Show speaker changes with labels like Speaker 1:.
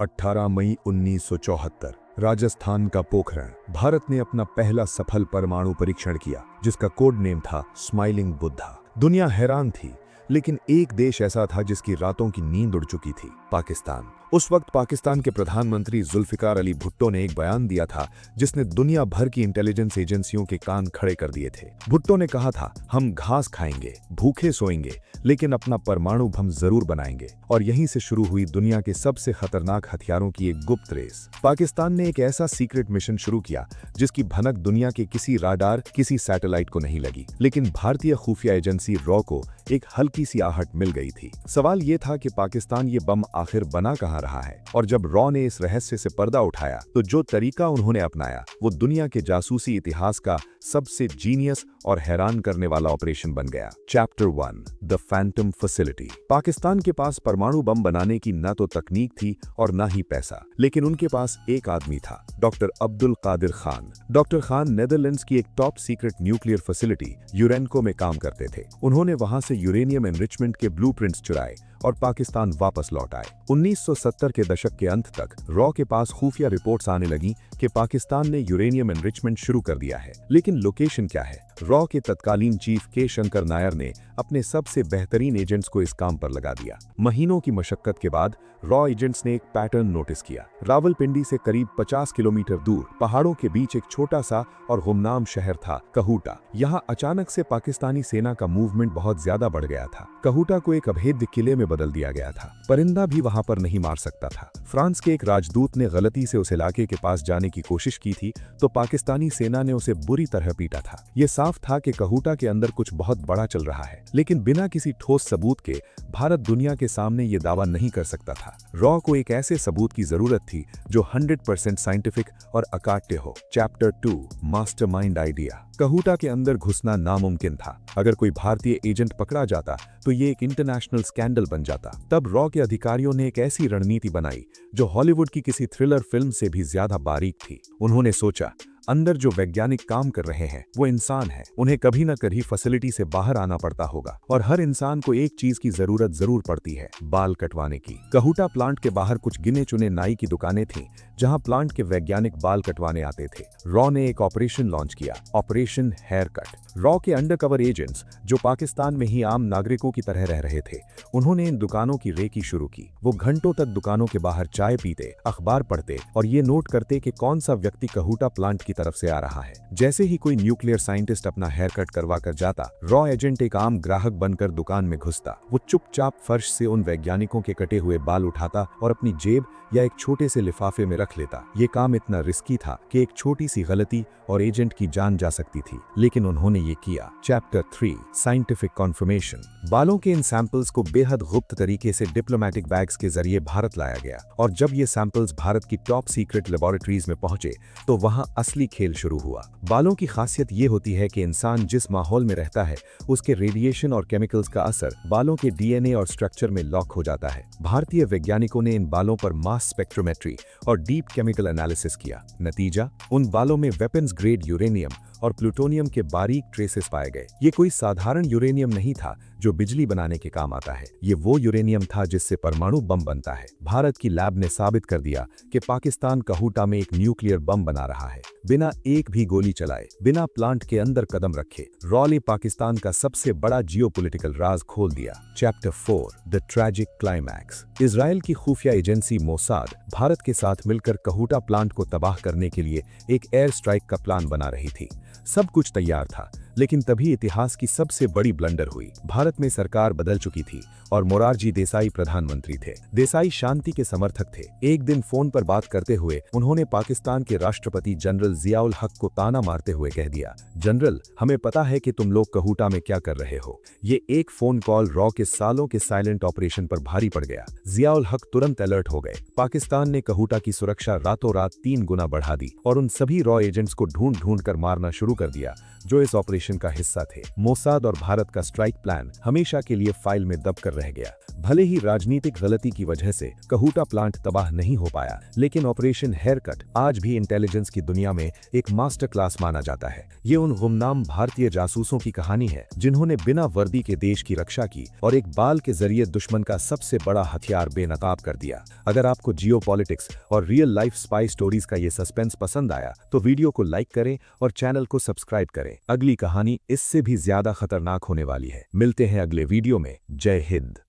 Speaker 1: 18 मई 1974 राजस्थान का पोखरण। भारत ने अपना पहला सफल परमाणु परीक्षण किया, जिसका कोड नेम था स्माइलिंग बुद्धा। दुनिया हैरान थी, लेकिन एक देश ऐसा था जिसकी रातों की नींद उड़ चुकी थी, पाकिस्तान। उस वक्त पाकिस्तान के प्रधानमंत्री जुल्फिकार अली भुट्टो ने एक बयान दिया था जिसने दुनिया भर की इंटेलिजेंस एजेंसियों के कान खड़े कर दिए थे। भुट्टो ने कहा था, हम घास खाएंगे, भूखे सोएंगे, लेकिन अपना परमाणु बम जरूर बनाएंगे। और यहीं से शुरू हुई दुनिया के सबसे खतरनाक हथियारों की एक गुप्त रेस। पाकिस्तान ने एक ऐसा सीक्रेट मिशन शुरू किया जिसकी भनक दुनिया के किसी राडार, किसी सैटेलाइट को नहीं लगी, लेकिन भारतीय खुफिया एजेंसी रॉ को एक हल्की सी आहट मिल गई थी। सवाल ये था कि पाकिस्तान ये बम आखिर बना कहां रहा है। और जब रॉ ने इस रहस्य से पर्दा उठाया, तो जो तरीका उन्होंने अपनाया वो दुनिया के जासूसी इतिहास का सबसे जीनियस और हैरान करने वाला ऑपरेशन बन गया। Chapter 1, the Phantom facility. Pakistan के पास परमाणु बम बनाने की न तो तकनीक थी और न ही पैसा, लेकिन उनके पास एक आदमी था, doctor Abdul Qadeer Khan. Doctor Khan Netherlands की एक top secret nuclear facility Urenco में काम करते थे। उन्होंने वहां से यूरेनियम एनरिचमेंट के ब्लूप्रिंट्स चुराए और पाकिस्तान वापस लौट आए। 1970 के दशक के अंत तक रॉ के पास खुफिया रिपोर्ट्स आने लगी कि पाकिस्तान ने यूरेनियम एनरिचमेंट शुरू कर दिया है, लेकिन लोकेशन क्या है? रॉ के तत्कालीन चीफ के शंकर नायर ने अपने सबसे बेहतरीन एजेंट्स को इस काम पर लगा दिया। महीनों की मशक्कत के बाद रॉ एजेंट्स ने एक पैटर्न नोटिस किया। रावलपिंडी से करीब 50 किलोमीटर दूर पहाड़ों के बीच एक छोटा सा और गुमनाम शहर था, कहूटा। यहाँ अचानक से पाकिस्तानी सेना का मूवमेंट बहुत ज्यादा बढ़ गया था। कहूटा को एक अभेद्य किले में बदल दिया गया था। परिंदा भी वहां पर नहीं मार सकता था। फ्रांस के एक राजदूत ने गलती से उस इलाके के पास जाने की कोशिश की थी, तो पाकिस्तानी सेना ने उसे बुरी तरह पीटा था। ये साफ था कि कहूटा के अंदर कुछ बहुत बड़ा चल रहा है, लेकिन बिना किसी ठोस सबूत के भारत दुनिया के सामने ये दावा नहीं कर सकता था। रॉ को एक ऐसे सबूत की जरूरत थी जो 100% साइंटिफिक और अकाट्य हो। Chapter 2, mastermind idea. कहूटा के अंदर घुसना नामुमकिन था। अगर कोई भारतीय एजेंट पकड़ा जाता तो ये एक इंटरनेशनल स्कैंडल बन जाता। तब रॉ के अधिकारियों ने एक ऐसी रणनीति बनाई जो हॉलीवुड की किसी थ्रिलर फिल्म से भी ज्यादा बारीक थी। उन्होंने सोचा, अंदर जो वैज्ञानिक काम कर रहे हैं वो इंसान है, उन्हें कभी न कभी फैसिलिटी से बाहर आना पड़ता होगा, और हर इंसान को एक चीज की जरूरत जरूर पड़ती है, बाल कटवाने की। कहूटा प्लांट के बाहर कुछ गिने चुने नाई की दुकानें थीं, जहां प्लांट के वैज्ञानिक बाल कटवाने आते थे। रॉ ने एक ऑपरेशन लॉन्च किया, ऑपरेशन हेयर कट। रॉ के अंडरकवर एजेंट्स, जो पाकिस्तान में ही आम नागरिकों की तरह रह रहे थे, उन्होंने इन दुकानों की रेकी शुरू की। वो घंटों तक दुकानों के बाहर चाय पीते, अखबार पढ़ते और ये नोट करते कि कौन सा व्यक्ति कहूटा प्लांट की तरफ से आ रहा है। जैसे ही कोई न्यूक्लियर साइंटिस्ट अपना हेयर कट करवा कर जाता, रॉ एजेंट एक आम ग्राहक बनकर दुकान में घुसता। वो चुपचाप फर्श से उन वैज्ञानिकों के कटे हुए बाल उठाता और अपनी जेब या एक छोटे से लिफाफे में रख लेता। ये काम इतना रिस्की था कि एक छोटी सी गलती और एजेंट की जान जा सकती थी, लेकिन उन्होंने ये किया। Chapter 3, scientific conformation. बालों के इन सैंपल्स को बेहद गुप्त तरीके से डिप्लोमेटिक बैग्स के जरिए भारत लाया गया, और जब ये सैंपल्स भारत की टॉप सीक्रेट लेबोरेटरीज में पहुंचे तो वहां असली खेल शुरू हुआ। बालों की खासियत ये होती है कि इंसान जिस माहौल में रहता है उसके रेडिएशन और केमिकल्स का असर बालों के डीएनए और स्ट्रक्चर में लॉक हो जाता है। भारतीय वैज्ञानिकों ने इन बालों पर मास स्पेक्ट्रोमेट्री और डीप केमिकल एनालिसिस किया। नतीजा, उन बालों में वेपन्स ग्रेड यूरेनियम और प्लूटोनियम के बारीक ट्रेसेस पाए गए। ये कोई साधारण यूरेनियम नहीं था जो बिजली बनाने के काम आता है। ये वो यूरेनियम था जिससे परमाणु बम बनता है। भारत की लैब ने साबित कर दिया कि पाकिस्तान कहूटा में एक न्यूक्लियर बम बना रहा है, बिना एक भी गोली चलाए, बिना प्लांट के अंदर कदम रखे। रॉ ने पाकिस्तान का सबसे बड़ा जियोपॉलिटिकल राज खोल दिया। Chapter 4, the tragic climax. Israel की खुफिया एजेंसी मोसाद भारत के साथ मिलकर कहूटा प्लांट को तबाह करने के लिए एक एयर स्ट्राइक का प्लान बना रही थी। सब कुछ तैयार था, लेकिन तभी इतिहास की सबसे बड़ी ब्लंडर हुई। भारत में सरकार बदल चुकी थी और मोरारजी देसाई प्रधानमंत्री थे। देसाई शांति के समर्थक थे। एक दिन फोन पर बात करते हुए उन्होंने पाकिस्तान के राष्ट्रपति जनरल जियाउल हक को ताना मारते हुए कह दिया, जनरल, हमें पता है कि तुम लोग कहूटा में क्या कर रहे हो। ये एक फोन कॉल रॉ के सालों के साइलेंट ऑपरेशन पर भारी पड़ गया। जियाउल हक तुरंत अलर्ट हो गए। पाकिस्तान ने कहूटा की सुरक्षा रातों रात 3 गुना बढ़ा दी और उन सभी रॉ एजेंट्स को ढूंढ ढूंढ कर मारना शुरू कर दिया जो इस ऑपरेशन ऑपरेशन का हिस्सा थे। मोसाद और भारत का स्ट्राइक प्लान हमेशा के लिए फाइल में दबकर रह गया। भले ही राजनीतिक गलती की वजह से कहूटा प्लांट तबाह नहीं हो पाया, लेकिन ऑपरेशन हेयरकट आज भी इंटेलिजेंस की दुनिया में एक मास्टर क्लास माना जाता है। ये उन गुमनाम भारतीय जासूसों की कहानी है जिन्होंने बिना वर्दी के देश की रक्षा की और एक बाल के जरिए दुश्मन का सबसे बड़ा हथियार बेनकाब कर दिया। अगर आपको जियोपॉलिटिक्स और रियल लाइफ स्पाई स्टोरीज का ये सस्पेंस पसंद आया तो वीडियो को लाइक करें और चैनल को सब्सक्राइब करें। अगली कहानी इससे भी ज्यादा खतरनाक होने वाली है। मिलते हैं अगले वीडियो में। जय हिंद।